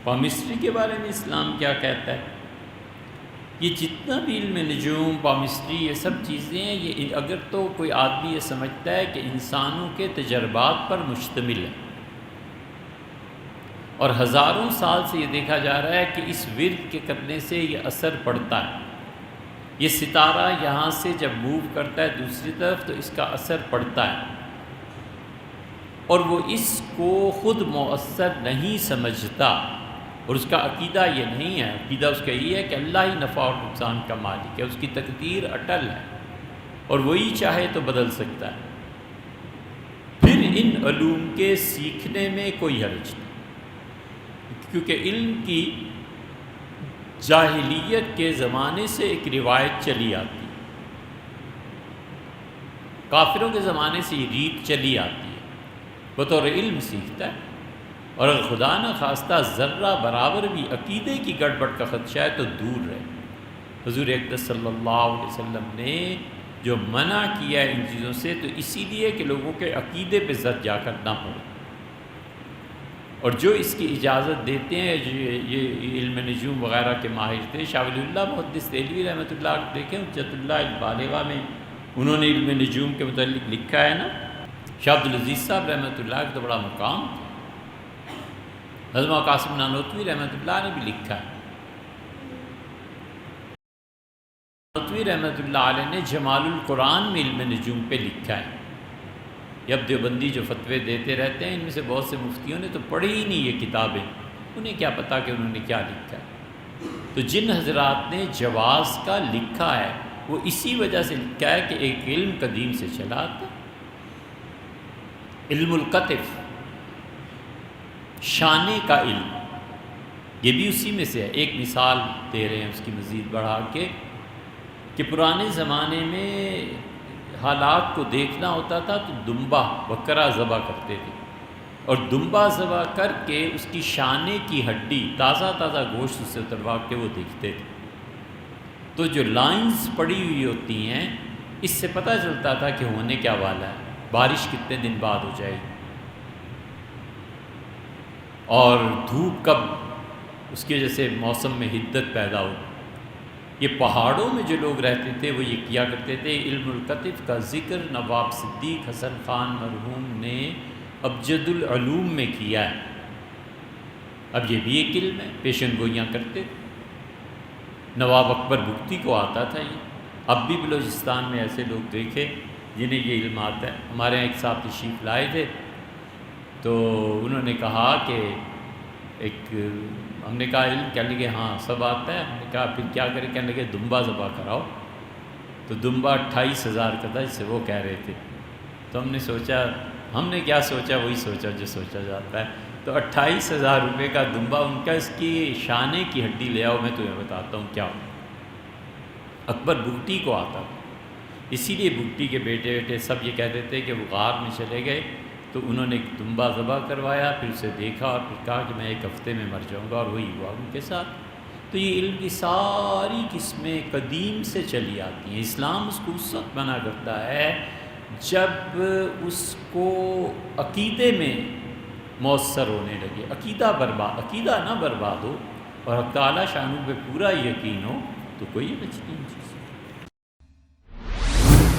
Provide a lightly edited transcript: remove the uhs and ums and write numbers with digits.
Palmistry کے بارے میں اسلام کیا کہتا ہے؟ یہ جتنا بھی علم نجوم، پامسٹری، یہ سب چیزیں ہیں، یہ اگر تو کوئی آدمی یہ سمجھتا ہے کہ انسانوں کے تجربات پر مشتمل ہے، اور ہزاروں سال سے یہ دیکھا جا رہا ہے کہ اس ورد کے کرنے سے یہ اثر پڑتا ہے، یہ ستارہ یہاں سے جب موو کرتا ہے دوسری طرف تو اس کا اثر پڑتا ہے، اور وہ اس کو خود مؤثر نہیں سمجھتا، اور اس کا عقیدہ یہ نہیں ہے، عقیدہ اس کا یہ ہے کہ اللہ ہی نفع اور نقصان کا مالک ہے، اس کی تقدیر اٹل ہے اور وہی چاہے تو بدل سکتا ہے۔ پھر ان علوم کے سیکھنے میں کوئی حرج نہیں، کیونکہ علم کی جاہلیت کے زمانے سے ایک روایت چلی آتی ہے، کافروں کے زمانے سے یہ ریت چلی آتی ہے، بطور علم سیکھتا ہے، اور اگر خدا نہ خواستہ ذرہ برابر بھی عقیدے کی گڑبڑ کا خدشہ ہے تو دور رہے۔ حضور اقدس صلی اللہ علیہ وسلم نے جو منع کیا ہے ان چیزوں سے تو اسی لیے کہ لوگوں کے عقیدے پہ زد جا کر نہ پڑے، اور جو اس کی اجازت دیتے ہیں یہ علم نجوم وغیرہ کے ماہر تھے۔ شاہ ولی اللہ محدث دہلوی رحمۃ اللہ دیکھیں حجت اللہ البالغہ میں انہوں نے علم نجوم کے متعلق لکھا ہے نا۔ شاہ عبدالعزیز صاحب رحمۃ اللہ کا تو بڑا مقام تھا، حضرت قاسم نانوتوی رحمۃ اللہ نے بھی لکھا ہے، نانوتوی رحمۃ اللہ علیہ نے جمال القرآن میں علم نجوم پہ لکھا ہے۔ یہ اب دیوبندی جو فتوے دیتے رہتے ہیں، ان میں سے بہت سے مفتیوں نے تو پڑھی ہی نہیں یہ کتابیں، انہیں کیا پتہ کہ انہوں نے کیا لکھا ہے۔ تو جن حضرات نے جواز کا لکھا ہے وہ اسی وجہ سے لکھا ہے کہ ایک علم قدیم سے چلا آتا، علم القطف، شانے کا علم، یہ بھی اسی میں سے ہے۔ ایک مثال دے رہے ہیں اس کی مزید بڑھا کے کہ پرانے زمانے میں حالات کو دیکھنا ہوتا تھا تو دمبا بکرا ذبح کرتے تھے، اور دمبا ذبح کر کے اس کی شانے کی ہڈی تازہ تازہ گوشت سے اتروا کے وہ دیکھتے تھے، تو جو لائنز پڑی ہوئی ہوتی ہیں اس سے پتہ چلتا تھا کہ ہونے کیا والا ہے، بارش کتنے دن بعد ہو جائے گی، اور دھوپ کب اس کی وجہ سے موسم میں حدت پیدا ہو۔ یہ پہاڑوں میں جو لوگ رہتے تھے وہ یہ کیا کرتے تھے۔ علم القطف کا ذکر نواب صدیق حسن خان مرحوم نے ابجد العلوم میں کیا ہے۔ اب یہ بھی ایک علم ہے، پیشن گوئیاں کرتے تھے، نواب اکبر بگٹی کو آتا تھا یہ۔ اب بھی بلوچستان میں ایسے لوگ دیکھے جنہیں یہ علم آتا ہے۔ ہمارے یہاں ایک صاحب تشریف لائے تھے تو انہوں نے کہا کہ ہم نے کہا علم، کہنے لگے ہاں سب آتا ہے۔ ہم نے کہا پھر کیا کریں؟ کہنے لگے دمبا ذبح کراؤ۔ تو دمبا 28,000 کا تھا جسے وہ کہہ رہے تھے۔ تو ہم نے سوچا، ہم نے کیا سوچا، وہی سوچا جو سوچا جاتا ہے۔ تو 28,000 روپے کا دمبا، ان کا اس کی شانے کی ہڈی لے آؤ، میں تمہیں بتاتا ہوں کیا ہو۔ اکبر بگٹی کو آتا تھا، اسی لیے بگٹی کے بیٹے سب یہ کہتے تھے کہ وہ غار میں چلے گئے تو انہوں نے ایک دمبا ذبح کروایا، پھر اسے دیکھا اور پھر کہا کہ میں 1 ہفتے میں مر جاؤں گا، اور وہی ہوا ان کے ساتھ۔ تو یہ علم کی ساری قسمیں قدیم سے چلی آتی ہیں۔ اسلام اس کو اس وقت منع کرتا ہے جب اس کو عقیدے میں مؤثر ہونے لگے، عقیدہ نہ برباد ہو اور حق تعالیٰ شانوں پہ پورا یقین ہو تو کوئی حرج نہیں چیز۔